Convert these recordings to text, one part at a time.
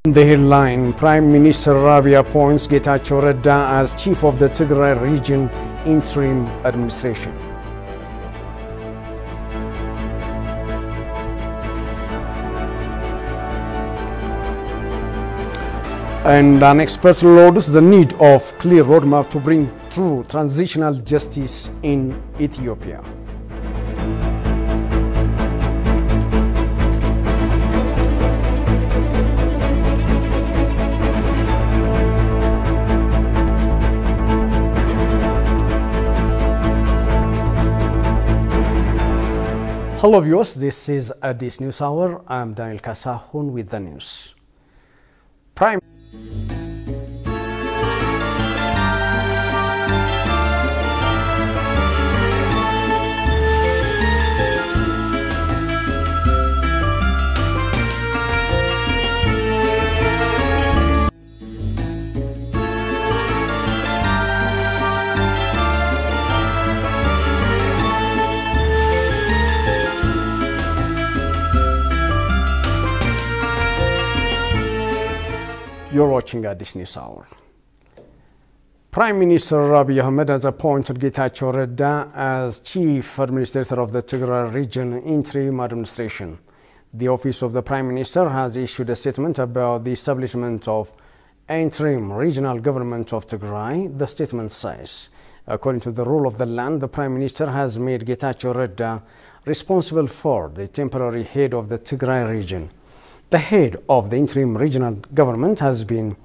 The headline: Prime Minister Abiy appoints Getachew Redda as Chief of the Tigray Region Interim Administration. And an expert lauds the need of clear roadmap to bring true transitional justice in Ethiopia. Hello viewers, this is Addis News Hour. I'm Daniel Kasahun with the news. You're watching Addis News Hour. Prime Minister Abiy Ahmed has appointed Getachew Redda as Chief Administrator of the Tigray Region Interim Administration. The Office of the Prime Minister has issued a statement about the establishment of Interim Regional Government of Tigray. The statement says, according to the rule of the land, the Prime Minister has made Getachew Redda responsible for the temporary head of the Tigray region. The head of the interim regional government has been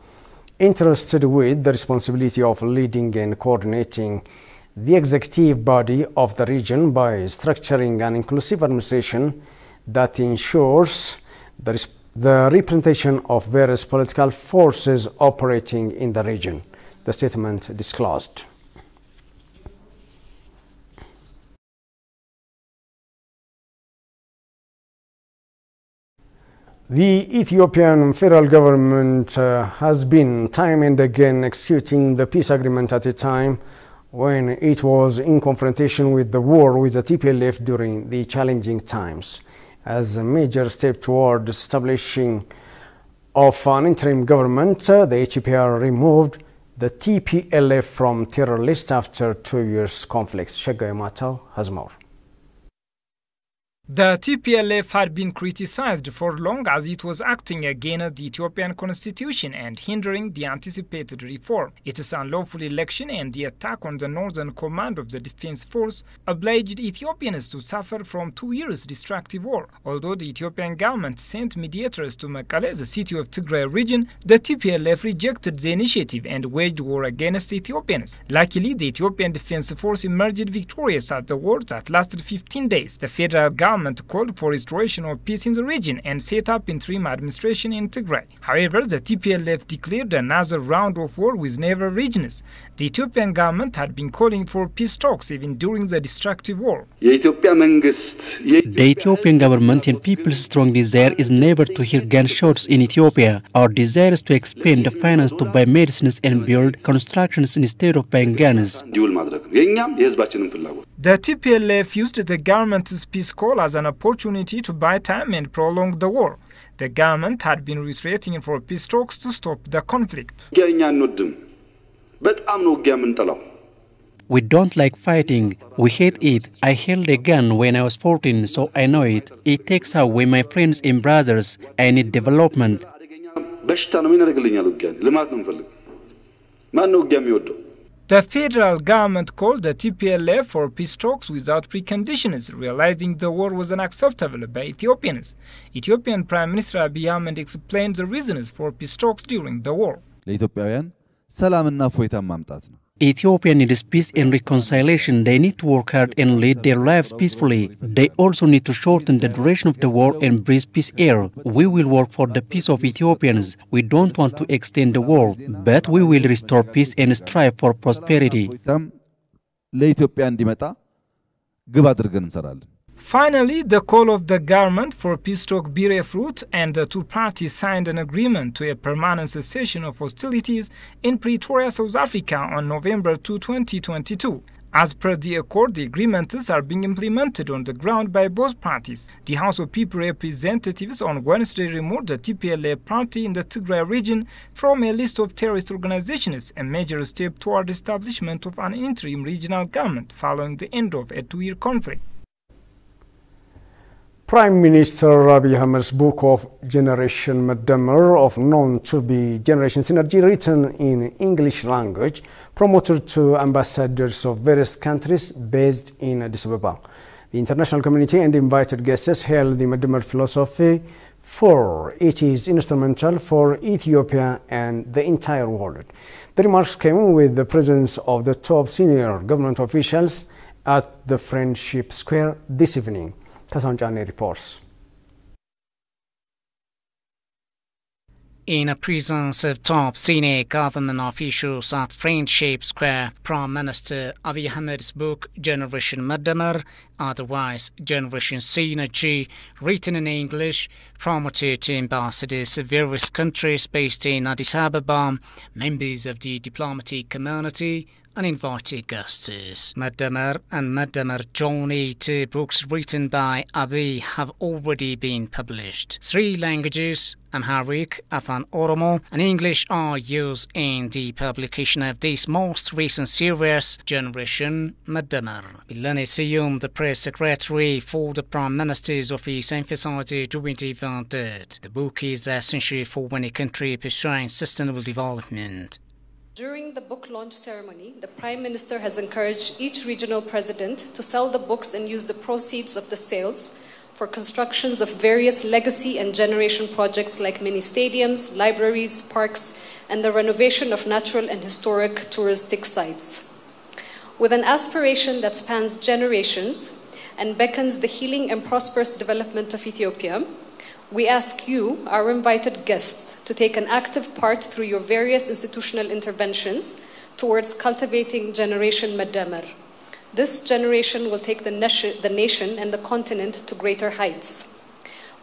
entrusted with the responsibility of leading and coordinating the executive body of the region by structuring an inclusive administration that ensures the representation of various political forces operating in the region, the statement disclosed. The Ethiopian federal government has been time and again executing the peace agreement at a time when it was in confrontation with the war with the TPLF during the challenging times. As a major step toward establishing of an interim government, the ETPR removed the TPLF from terror list after 2 years conflict. Shaggai Matau has more. The TPLF had been criticized for long as it was acting against the Ethiopian constitution and hindering the anticipated reform. Its unlawful election and the attack on the northern command of the defense force obliged Ethiopians to suffer from 2 years destructive war. Although the Ethiopian government sent mediators to Mekelle, the city of Tigray region, the TPLF rejected the initiative and waged war against Ethiopians. Luckily, the Ethiopian defense force emerged victorious at the war that lasted 15 days. The federal government called for restoration of peace in the region and set up interim administration in Tigray. However, the TPLF declared another round of war with neighbor regions. The Ethiopian government had been calling for peace talks even during the destructive war. The Ethiopian government and people's strong desire is never to hear gunshots in Ethiopia. Our desire is to expand the finance to buy medicines and build constructions instead of buying guns. The TPLF used the government's peace call as an opportunity to buy time and prolong the war. The government had been retreating for peace talks to stop the conflict. We don't like fighting. We hate it. I held a gun when I was 14, so I know it. It takes away my friends and brothers. I need development. The federal government called the TPLF for peace talks without preconditions, realizing the war was unacceptable by Ethiopians. Ethiopian Prime Minister Abiy Ahmed explained the reasons for peace talks during the war. Ethiopia needs peace and reconciliation. They need to work hard and lead their lives peacefully. They also need to shorten the duration of the war and breathe peace air. We will work for the peace of Ethiopians. We don't want to extend the war, but we will restore peace and strive for prosperity. Finally, the call of the government for peace talk bear fruit, and the two parties signed an agreement to a permanent cessation of hostilities in Pretoria, South Africa on November 2, 2022. As per the accord, the agreements are being implemented on the ground by both parties. The House of People representatives on Wednesday removed the TPLF party in the Tigray region from a list of terrorist organizations, a major step toward the establishment of an interim regional government following the end of a 2-year conflict. Prime Minister Abiy Ahmed's book of Generation Madamar, of known to be Generation Synergy, written in English language, promoted to ambassadors of various countries based in Addis Ababa. The international community and invited guests hailed the Madamar philosophy, for it is instrumental for Ethiopia and the entire world. The remarks came with the presence of the top senior government officials at the Friendship Square this evening. Kasanjani reports. In the presence of top senior government officials at Friendship Square, Prime Minister Abiy Ahmed's book Generation Madamar, otherwise Generation Synergy, written in English, promoted to ambassadors of various countries based in Addis Ababa, members of the diplomatic community, and invited guests. Madamar and Madamar Journey, 2 books written by Abiy, have already been published. 3 languages, Amharic, Afan Oromo, and English, are used in the publication of this most recent series, Generation Madamar. Bilane Siyum, the press secretary for the Prime Minister's office, emphasized during the event that the book is essential for any country pursuing sustainable development. During the book launch ceremony, the Prime Minister has encouraged each regional president to sell the books and use the proceeds of the sales for constructions of various legacy and generation projects like mini stadiums, libraries, parks, and the renovation of natural and historic touristic sites. With an aspiration that spans generations and beckons the healing and prosperous development of Ethiopia, we ask you, our invited guests, to take an active part through your various institutional interventions towards cultivating Generation Madamar. This generation will take the nation and the continent to greater heights.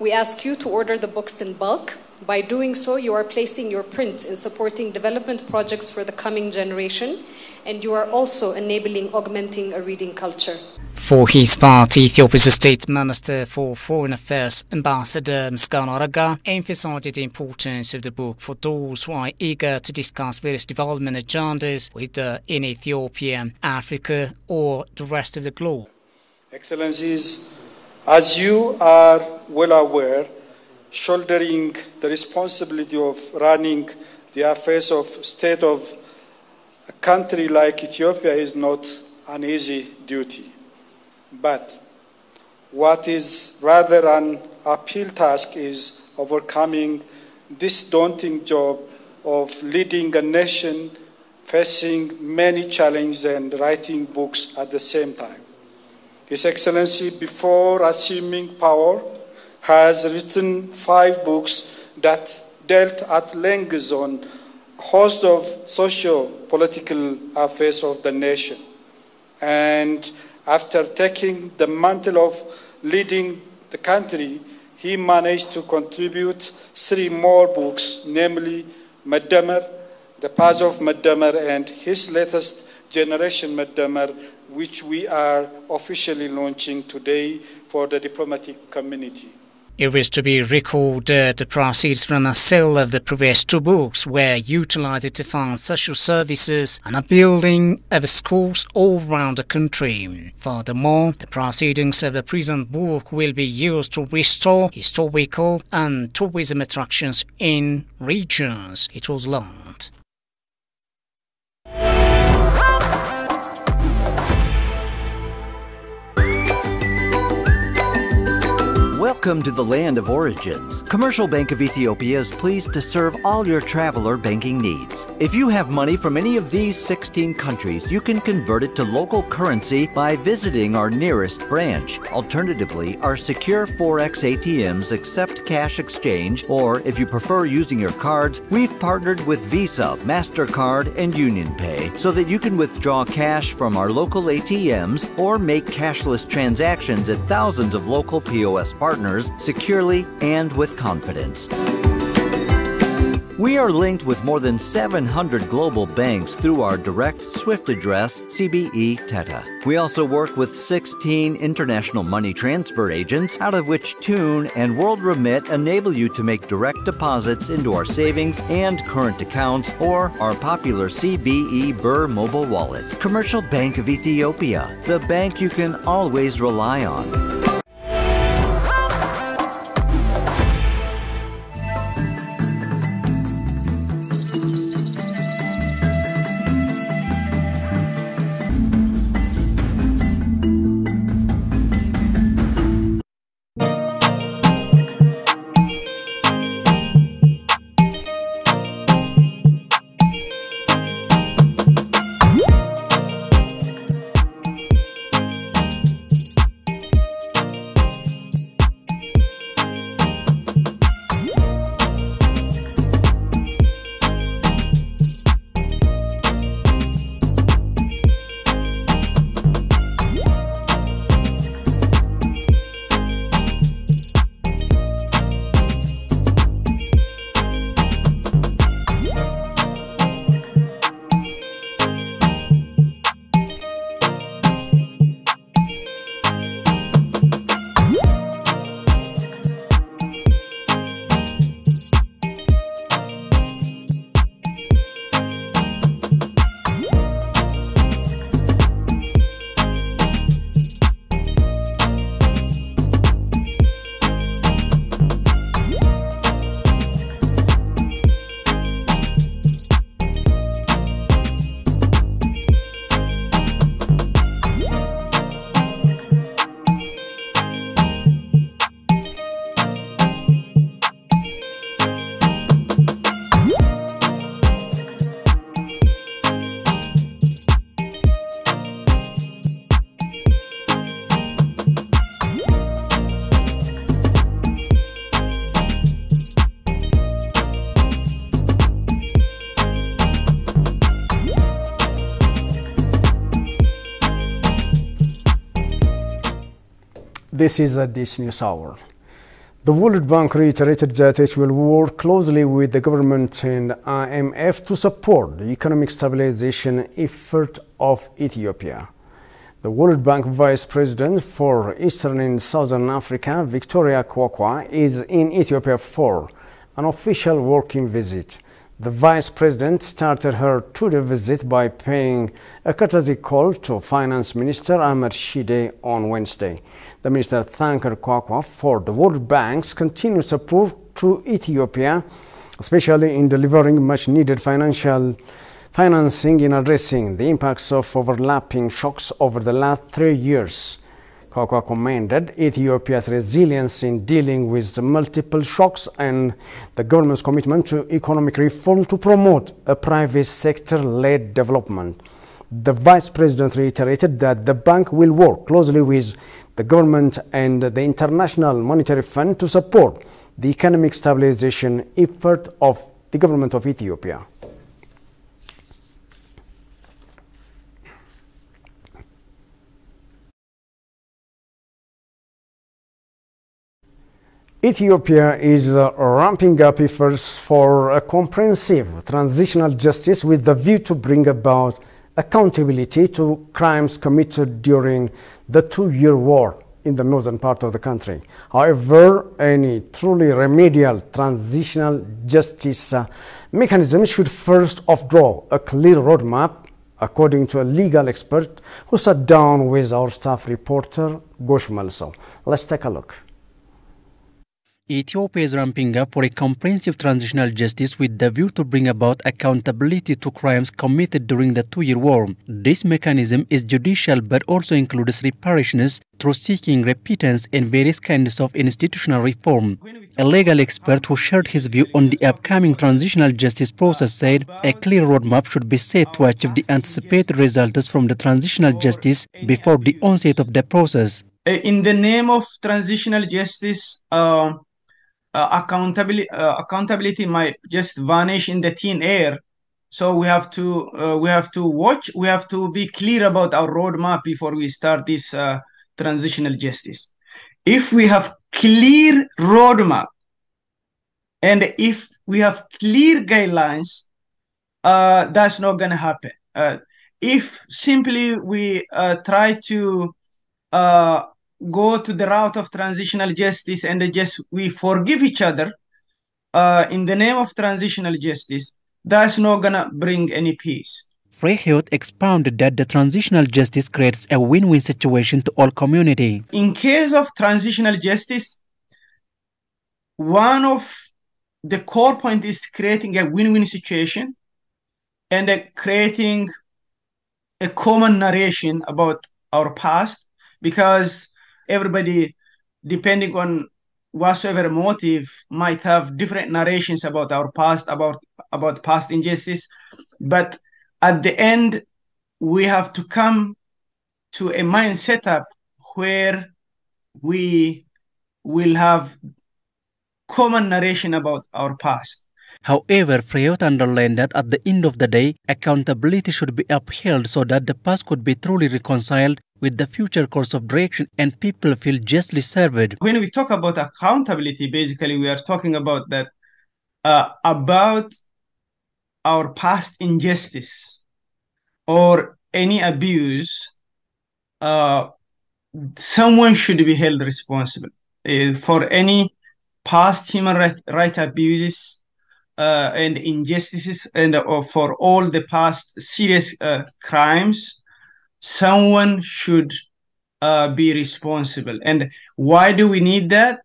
We ask you to order the books in bulk. By doing so, you are placing your print in supporting development projects for the coming generation, and you are also enabling augmenting a reading culture. For his part, Ethiopia's State Minister for Foreign Affairs, Ambassador Misgana Aragga, emphasized the importance of the book for those who are eager to discuss various development agendas, whether in Ethiopia, Africa, or the rest of the globe. Excellencies, as you are well aware, shouldering the responsibility of running the affairs of state of a country like Ethiopia is not an easy duty. But what is rather an uphill task is overcoming this daunting job of leading a nation facing many challenges and writing books at the same time. His Excellency, before assuming power, has written 5 books that dealt at length on a host of socio-political affairs of the nation. And after taking the mantle of leading the country, he managed to contribute 3 more books, namely Madamar, The Path of Madamar, and his latest Generation Madamar, which we are officially launching today for the diplomatic community. It is to be recalled that the proceeds from the sale of the previous 2 books were utilized to fund social services and a building of schools all around the country. Furthermore, the proceedings of the present book will be used to restore historical and tourism attractions in regions it was learned. Welcome to the land of origins. Commercial Bank of Ethiopia is pleased to serve all your traveler banking needs. If you have money from any of these 16 countries, you can convert it to local currency by visiting our nearest branch. Alternatively, our secure Forex ATMs accept cash exchange, or if you prefer using your cards, we've partnered with Visa, MasterCard, and UnionPay so that you can withdraw cash from our local ATMs or make cashless transactions at thousands of local POS partners securely and with confidence. We are linked with more than 700 global banks through our direct SWIFT address, CBE Theta. We also work with 16 international money transfer agents, out of which Tune and WorldRemit enable you to make direct deposits into our savings and current accounts or our popular CBE Birr mobile wallet. Commercial Bank of Ethiopia, the bank you can always rely on. This is Addis News Hour. The World Bank reiterated that it will work closely with the government and IMF to support the economic stabilization effort of Ethiopia. The World Bank Vice President for Eastern and Southern Africa, Victoria Kwakwa, is in Ethiopia for an official working visit. The Vice President started her two-day visit by paying a courtesy call to Finance Minister Ahmed Shide on Wednesday. The minister thanked Kwakwa for the World Bank's continued support to Ethiopia, especially in delivering much-needed financing in addressing the impacts of overlapping shocks over the last 3 years. Kwakwa commended Ethiopia's resilience in dealing with multiple shocks and the government's commitment to economic reform to promote a private sector-led development. The Vice President reiterated that the bank will work closely with the government and the International Monetary Fund to support the economic stabilization effort of the government of Ethiopia. Ethiopia is ramping up efforts for a comprehensive transitional justice with the view to bring about accountability to crimes committed during the 2-year war in the northern part of the country. However, any truly remedial transitional justice mechanism should first off draw a clear roadmap, according to a legal expert who sat down with our staff reporter Gosh Malso. Let's take a look. Ethiopia is ramping up for a comprehensive transitional justice with the view to bring about accountability to crimes committed during the 2-year war. This mechanism is judicial but also includes reparations through seeking repentance and various kinds of institutional reform. A legal expert who shared his view on the upcoming transitional justice process said a clear roadmap should be set to achieve the anticipated results from the transitional justice before the onset of the process. In the name of transitional justice, accountability might just vanish in the thin air. So we have to watch. We have to be clear about our roadmap before we start this transitional justice. If we have clear roadmap, and if we have clear guidelines, that's not going to happen. If simply we try to go to the route of transitional justice and we forgive each other in the name of transitional justice, that's not going to bring any peace. Freyhout expounded that the transitional justice creates a win-win situation to all community. In case of transitional justice, one of the core points is creating a win-win situation and creating a common narration about our past, because everybody, depending on whatsoever motive, might have different narrations about our past, about past injustice. But at the end, we have to come to a mind setup where we will have common narration about our past. However, Freyhout underlined that at the end of the day, accountability should be upheld so that the past could be truly reconciled with the future course of direction and people feel justly served. When we talk about accountability, basically we are talking about that about our past injustice or any abuse, someone should be held responsible for any past human right abuses and injustices, and for all the past serious crimes. Someone should be responsible. And why do we need that?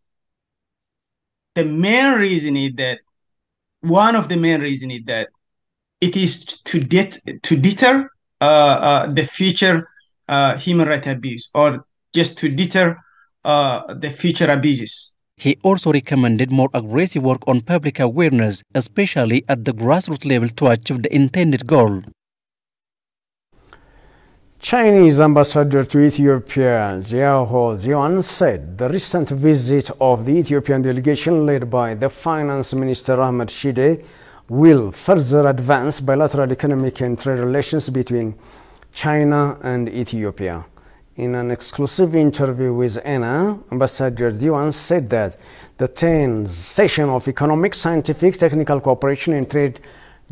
The main reason is that, one of the main reasons is that it is to deter the future human rights abuse, or just to deter the future abuses. He also recommended more aggressive work on public awareness, especially at the grassroots level, to achieve the intended goal. Chinese ambassador to Ethiopia, Xiaoho Ziyuan, said the recent visit of the Ethiopian delegation led by the Finance Minister Ahmed Shide will further advance bilateral economic and trade relations between China and Ethiopia. In an exclusive interview with ENA, Ambassador Ziyuan said that the 10th session of Economic, Scientific, Technical Cooperation and Trade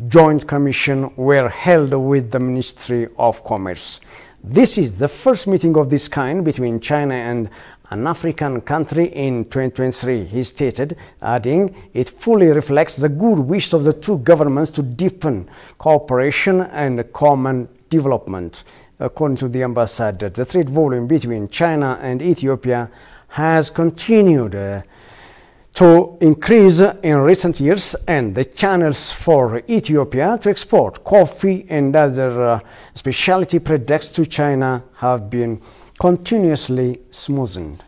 Joint Commission were held with the Ministry of Commerce. This is the first meeting of this kind between China and an African country in 2023, he stated, adding it fully reflects the good wish of the two governments to deepen cooperation and common development. According to the ambassador, the trade volume between China and Ethiopia has continued to increase in recent years, and the channels for Ethiopia to export coffee and other specialty products to China have been continuously smoothened.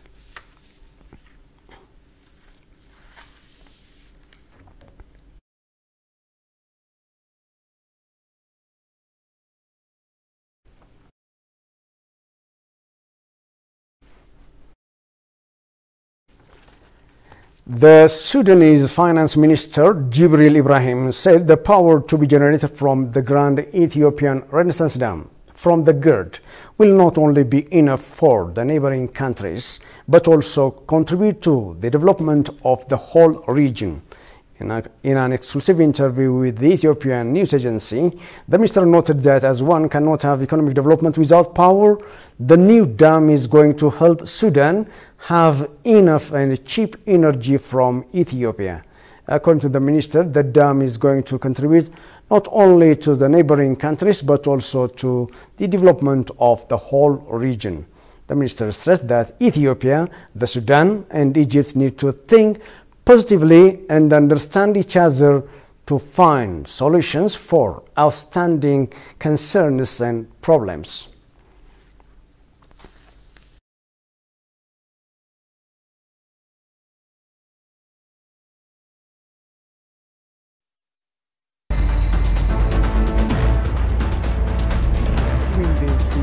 The Sudanese Finance Minister Jibril Ibrahim said the power to be generated from the Grand Ethiopian Renaissance Dam from the GERD will not only be enough for the neighboring countries, but also contribute to the development of the whole region. In an exclusive interview with the Ethiopian news agency, the minister noted that as one cannot have economic development without power, the new dam is going to help Sudan have enough and cheap energy from Ethiopia. According to the minister, the dam is going to contribute not only to the neighboring countries, but also to the development of the whole region. The minister stressed that Ethiopia, the Sudan, and Egypt need to think positively and understand each other to find solutions for outstanding concerns and problems.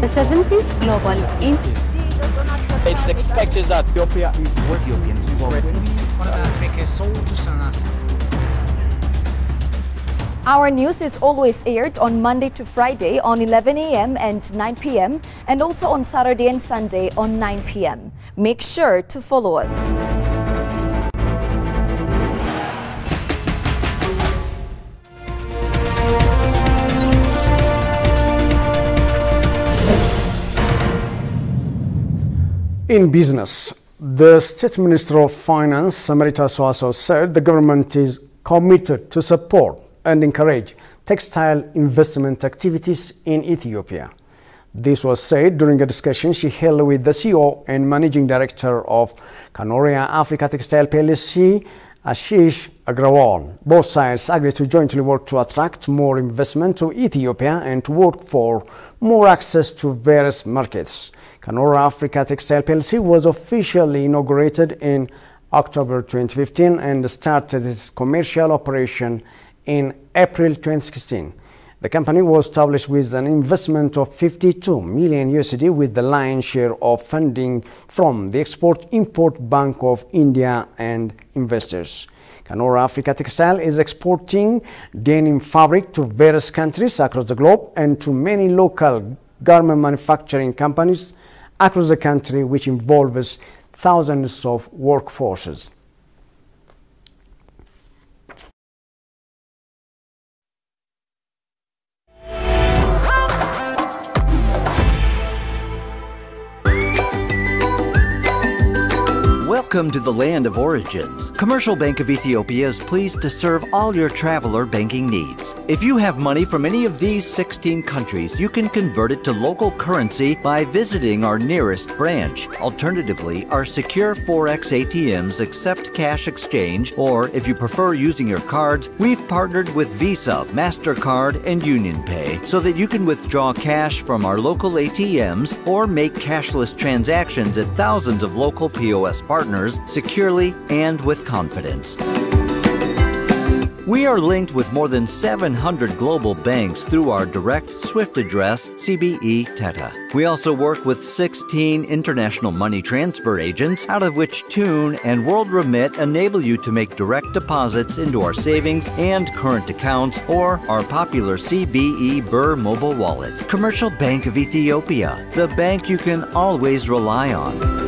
The 70th Global It's expected that Ethiopia is Ethiopians Our news is always aired on Monday to Friday on 11 a.m. and 9 p.m. and also on Saturday and Sunday on 9 p.m. Make sure to follow us. In business, the State Minister of Finance, Samrita Swaso, said the government is committed to support and encourage textile investment activities in Ethiopia. This was said during a discussion she held with the CEO and Managing Director of Kanoria Africa Textile PLC, Ashish Agrawal. Both sides agreed to jointly work to attract more investment to Ethiopia and to work for more access to various markets. Kanoria Africa Textile PLC was officially inaugurated in October 2015 and started its commercial operation in April 2016. The company was established with an investment of 52 million USD with the lion's share of funding from the Export-Import Bank of India and investors. Kanoria Africa Textile is exporting denim fabric to various countries across the globe and to many local garment manufacturing companies across the country, which involves thousands of workforces. Welcome to the land of origins. Commercial Bank of Ethiopia is pleased to serve all your traveler banking needs. If you have money from any of these 16 countries, you can convert it to local currency by visiting our nearest branch. Alternatively, our secure Forex ATMs accept cash exchange, or if you prefer using your cards, we've partnered with Visa, MasterCard, and UnionPay so that you can withdraw cash from our local ATMs or make cashless transactions at thousands of local POS partners securely and with confidence. We are linked with more than 700 global banks through our direct SWIFT address, CBE Teta. We also work with 16 international money transfer agents, out of which Tune and World Remit enable you to make direct deposits into our savings and current accounts or our popular CBE Burr mobile wallet. Commercial Bank of Ethiopia, the bank you can always rely on.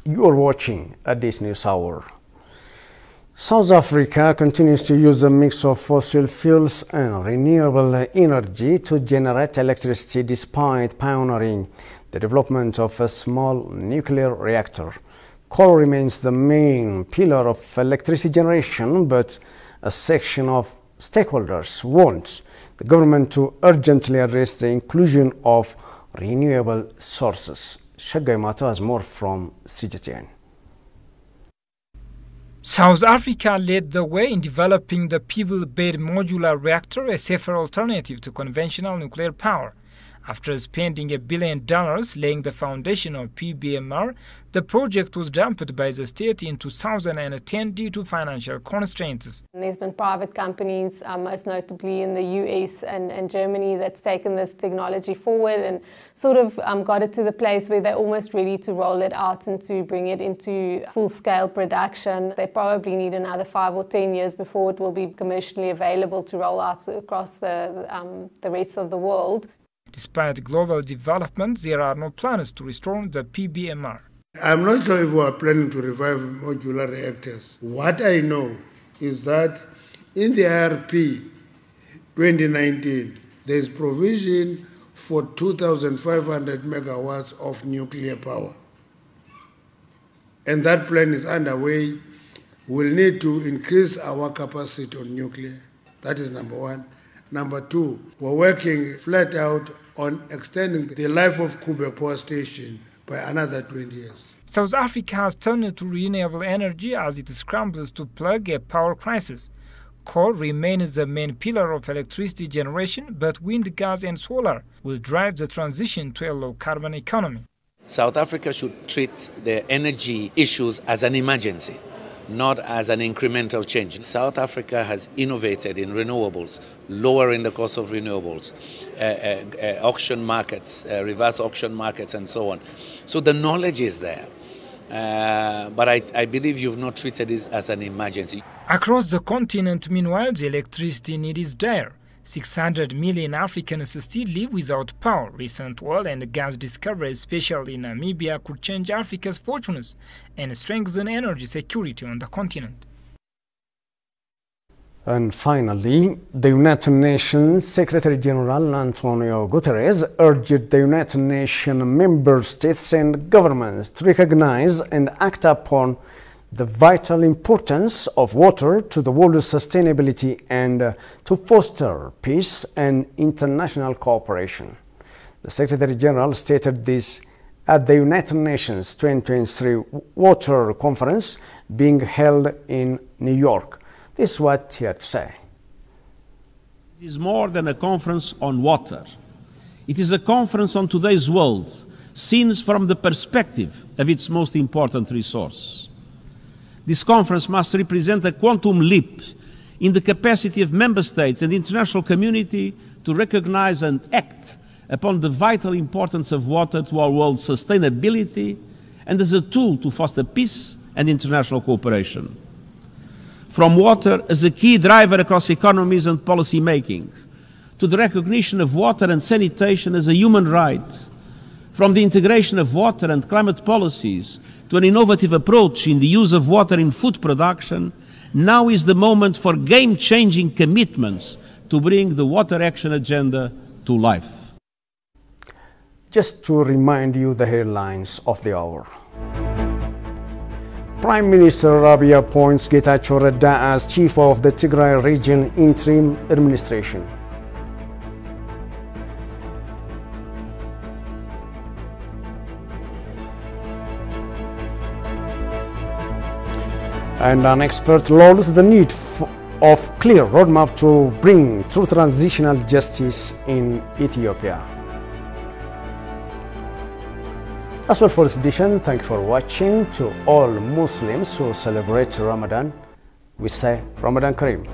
You are watching at this news hour. South Africa continues to use a mix of fossil fuels and renewable energy to generate electricity despite pioneering the development of a small nuclear reactor. Coal remains the main pillar of electricity generation, but a section of stakeholders want the government to urgently address the inclusion of renewable sources. Shaggai Mato has more from CGTN. South Africa led the way in developing the pebble-bed modular reactor, a safer alternative to conventional nuclear power. After spending $1 billion laying the foundation of PBMR, the project was dumped by the state in 2010 due to financial constraints. There's been private companies, most notably in the US and Germany, that's taken this technology forward and sort of got it to the place where they're almost ready to roll it out and to bring it into full-scale production. They probably need another 5 or 10 years before it will be commercially available to roll out across the rest of the world. Despite global development, there are no plans to restore the PBMR. I'm not sure if we are planning to revive modular reactors. What I know is that in the IRP 2019, there is provision for 2,500 megawatts of nuclear power. And that plan is underway. We'll need to increase our capacity on nuclear. That is number one. Number two, we're working flat out on extending the life of Koeberg Power Station by another 20 years. South Africa has turned to renewable energy as it scrambles to plug a power crisis. Coal remains the main pillar of electricity generation, but wind, gas and solar will drive the transition to a low-carbon economy. South Africa should treat the energy issues as an emergency, not as an incremental change. South Africa has innovated in renewables, lowering the cost of renewables, auction markets, reverse auction markets and so on. So the knowledge is there, but I believe you've not treated it as an emergency. Across the continent, meanwhile, the electricity need is dire. 600 million Africans still live without power. Recent oil and gas discoveries, especially in Namibia, could change Africa's fortunes and strengthen energy security on the continent. And finally, the United Nations Secretary General Antonio Guterres urged the United Nations member states and governments to recognize and act upon the vital importance of water to the world's sustainability and to foster peace and international cooperation. The Secretary General stated this at the United Nations 2023 Water Conference being held in New York. This is what he had to say. It is more than a conference on water. It is a conference on today's world, seen from the perspective of its most important resource. This conference must represent a quantum leap in the capacity of member states and the international community to recognize and act upon the vital importance of water to our world's sustainability and as a tool to foster peace and international cooperation. From water as a key driver across economies and policy making, to the recognition of water and sanitation as a human right, from the integration of water and climate policies to an innovative approach in the use of water in food production, now is the moment for game-changing commitments to bring the water action agenda to life. Just to remind you the headlines of the hour. Prime Minister Abiy appoints Getachew Redda as Chief of the Tigray Region Interim Administration. And an expert lauded the need of clear roadmap to bring true transitional justice in Ethiopia. That's all for this edition. Thank you for watching. To all Muslims who celebrate Ramadan, we say Ramadan Kareem.